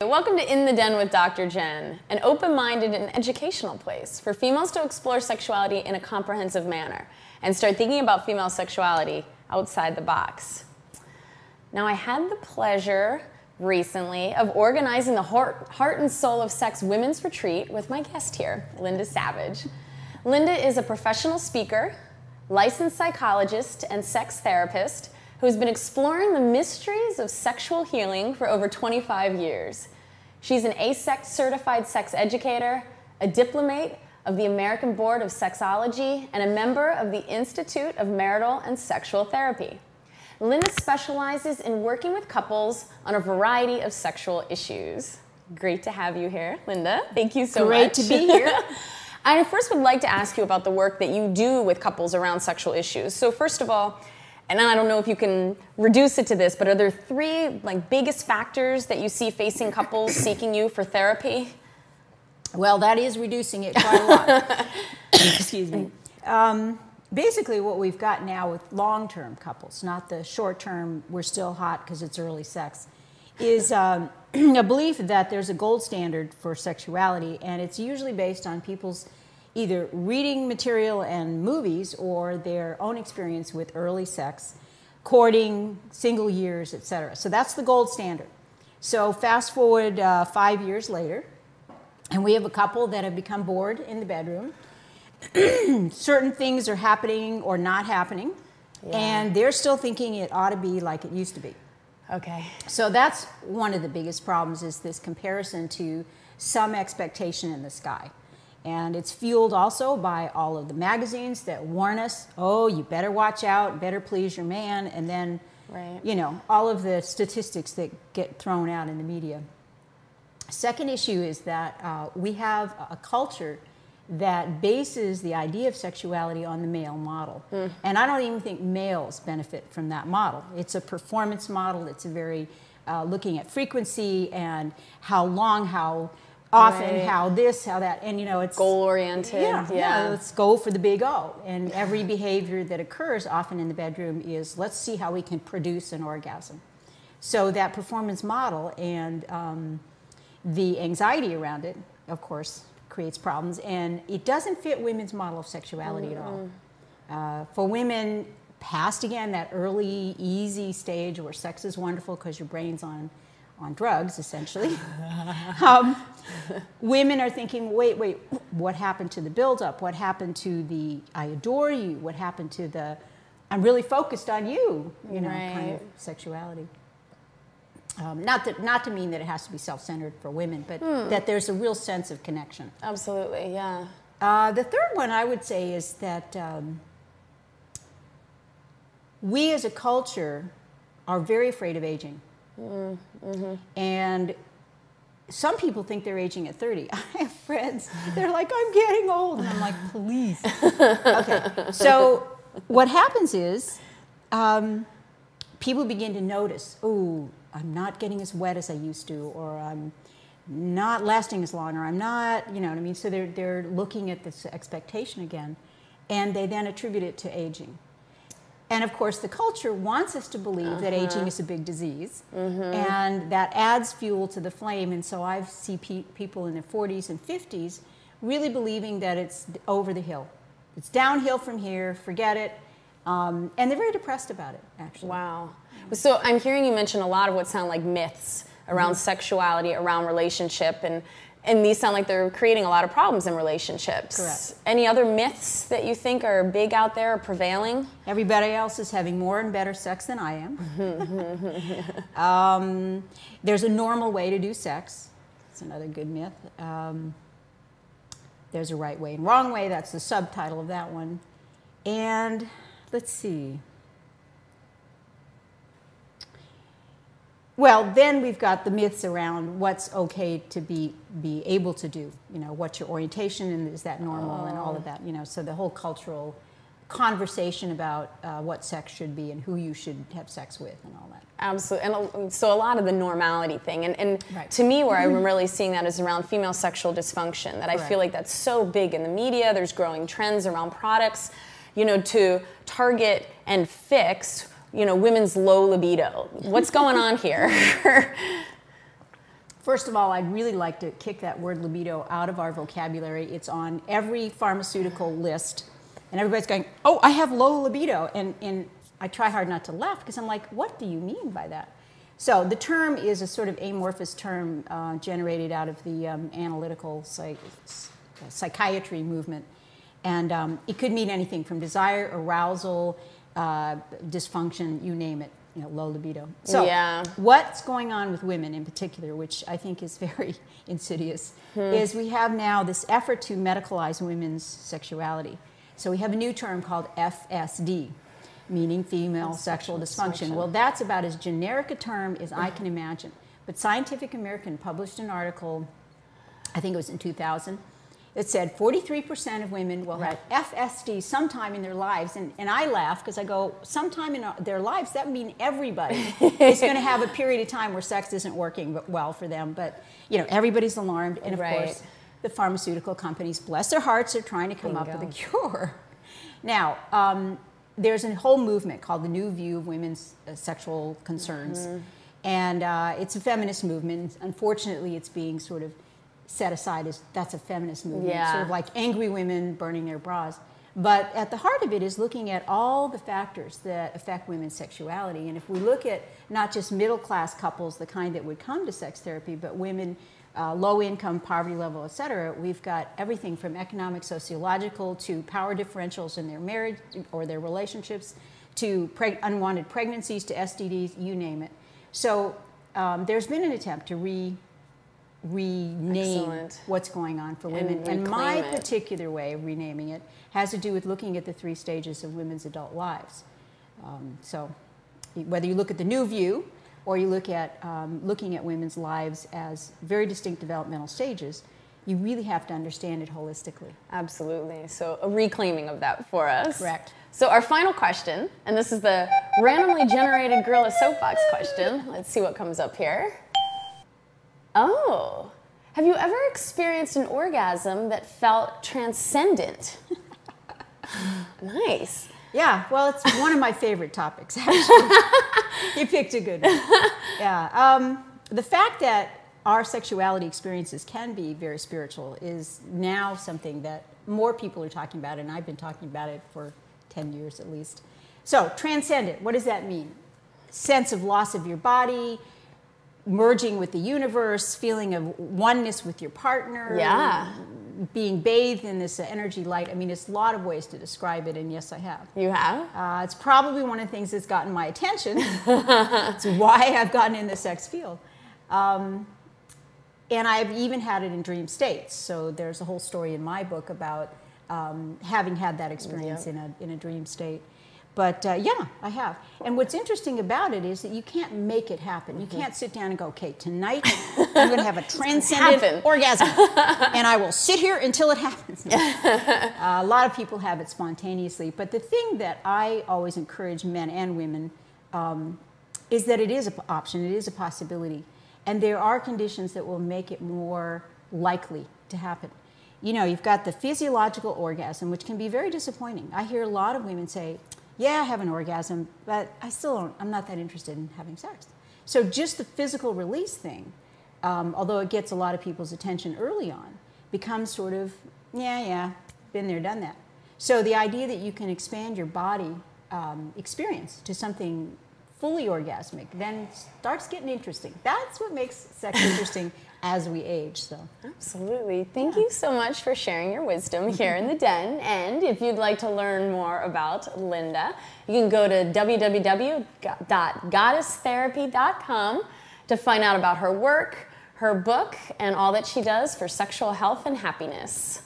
Welcome to In the Den with Dr. Jenn, an open-minded and educational place for females to explore sexuality in a comprehensive manner and start thinking about female sexuality outside the box. Now, I had the pleasure recently of organizing the Heart and Soul of Sex Women's Retreat with my guest here, Linda Savage. Linda is a professional speaker, licensed psychologist, and sex therapist who's been exploring the mysteries of sexual healing for over 25 years. She's an ASEX certified sex educator, a diplomate of the American Board of Sexology, and a member of the Institute of Marital and Sexual Therapy. Linda specializes in working with couples on a variety of sexual issues. Great to have you here, Linda. Thank you so much. Great to be here. I first would like to ask you about the work that you do with couples around sexual issues. So first of all, and I don't know if you can reduce it to this, but are there three biggest factors that you see facing couples seeking you for therapy? Well, that is reducing it quite a lot. Excuse me. Basically, what we've got now with long-term couples, not the short-term, we're still hot because it's early sex, is a belief that there's a gold standard for sexuality, and it's usually based on people's either reading material and movies or their own experience with early sex, courting, single years, etc. So that's the gold standard. So fast forward 5 years later, and we have a couple that have become bored in the bedroom. Certain things are happening or not happening, and they're still thinking it ought to be like it used to be. Okay. So that's one of the biggest problems, is this comparison to some expectation in the sky. And it's fueled also by all of the magazines that warn us, oh, you better watch out, better please your man, and then, all of the statistics that get thrown out in the media. Second issue is that we have a culture that bases the idea of sexuality on the male model. And I don't even think males benefit from that model. It's a performance model. It's a very looking at frequency and how long, how often, how this, how that, and it's goal-oriented. Yeah, let's go for the big O. And every behavior that occurs often in the bedroom is, let's see how we can produce an orgasm. So that performance model and the anxiety around it, of course, creates problems, and it doesn't fit women's model of sexuality at all. For women, past again that early, easy stage where sex is wonderful because your brain's on drugs, essentially. Women are thinking, wait, what happened to the build-up? What happened to the I adore you? What happened to the I'm really focused on you, kind of sexuality? Not to mean that it has to be self-centered for women, but that there's a real sense of connection. Absolutely, yeah. The third one I would say is that we as a culture are very afraid of aging. And some people think they're aging at 30. I have friends, they're like, I'm getting old. And I'm like, please. Okay, so what happens is people begin to notice, oh, I'm not getting as wet as I used to, or I'm not lasting as long, or I'm not, you know what I mean? So they're looking at this expectation again, and they then attribute it to aging. And of course, the culture wants us to believe that aging is a big disease, and that adds fuel to the flame. And so I see people in their 40s and 50s really believing that it's over the hill. It's downhill from here, forget it. And they're very depressed about it, actually. Wow. So I'm hearing you mention a lot of what sound like myths around sexuality, around relationship, and these sound like they're creating a lot of problems in relationships. Correct. Any other myths that you think are big out there or prevailing? Everybody else is having more and better sex than I am. There's a normal way to do sex. That's another good myth. There's a right way and wrong way. That's the subtitle of that one. And let's see. Well, then we've got the myths around what's okay to be able to do. What's your orientation, and is that normal, and all of that. So the whole cultural conversation about what sex should be and who you should have sex with and all that. Absolutely. And so a lot of the normality thing. And right. To me, where I'm really seeing that is around female sexual dysfunction, that I feel like that's so big in the media. There's growing trends around products, to target and fix women's low libido. What's going on here? First of all, I'd really like to kick that word libido out of our vocabulary. It's on every pharmaceutical list, and everybody's going, oh, I have low libido. And I try hard not to laugh because I'm like, what do you mean by that? So the term is a sort of amorphous term generated out of the analytical psychiatry movement. And it could mean anything from desire, arousal, dysfunction, you name it, low libido. So what's going on with women in particular, which I think is very insidious, is we have now this effort to medicalize women's sexuality. So we have a new term called FSD, meaning female sexual dysfunction. Well, that's about as generic a term as I can imagine. But Scientific American published an article, I think it was in 2000, that said 43% of women will have FSD sometime in their lives. And I laugh because I go, sometime in their lives, that means everybody is going to have a period of time where sex isn't working well for them. But, everybody's alarmed. And, of course, the pharmaceutical companies, bless their hearts, are trying to come up with a cure. Now, there's a whole movement called the New View of Women's Sexual Concerns. And it's a feminist movement. Unfortunately, it's being sort of set aside as that's a feminist movement, sort of like angry women burning their bras. But at the heart of it is looking at all the factors that affect women's sexuality. And if we look at not just middle-class couples, the kind that would come to sex therapy, but women, low income, poverty level, et cetera, we've got everything from economic, sociological, to power differentials in their marriage or their relationships, to unwanted pregnancies, to STDs, you name it. So there's been an attempt to rename what's going on for women. And my particular way of renaming it has to do with looking at the 3 stages of women's adult lives. So whether you look at the New View or you look at looking at women's lives as very distinct developmental stages, you really have to understand it holistically. Absolutely. So a reclaiming of that for us. Correct. So our final question, and this is the randomly generated Gorilla Soapbox question. Let's see what comes up here. Oh, have you ever experienced an orgasm that felt transcendent? Nice. Yeah, well, it's one of my favorite topics, actually. You picked a good one. Yeah. The fact that our sexuality experiences can be very spiritual is now something that more people are talking about, and I've been talking about it for 10 years at least. So, transcendent, what does that mean? Sense of loss of your body, merging with the universe, feeling of oneness with your partner, being bathed in this energy light. I mean, it's a lot of ways to describe it, and yes, I have. You have? It's probably one of the things that's gotten my attention. It's why I've gotten in the sex field. And I've even had it in dream states. So there's a whole story in my book about having had that experience in a dream state. But yeah, I have. And what's interesting about it is that you can't make it happen. You can't sit down and go, okay, tonight I'm going to have a transcendent orgasm, and I will sit here until it happens. A lot of people have it spontaneously. But the thing that I always encourage men and women is that it is an option, it is a possibility. And there are conditions that will make it more likely to happen. You've got the physiological orgasm, which can be very disappointing. I hear a lot of women say, yeah, I have an orgasm, but I'm not that interested in having sex. So just the physical release thing, although it gets a lot of people's attention early on, becomes sort of, been there, done that. So the idea that you can expand your body experience to something fully orgasmic then starts getting interesting. That's what makes sex interesting as we age. So absolutely. Thank you so much for sharing your wisdom here in the den. And if you'd like to learn more about Linda, you can go to www.goddesstherapy.com to find out about her work, her book, and all that she does for sexual health and happiness.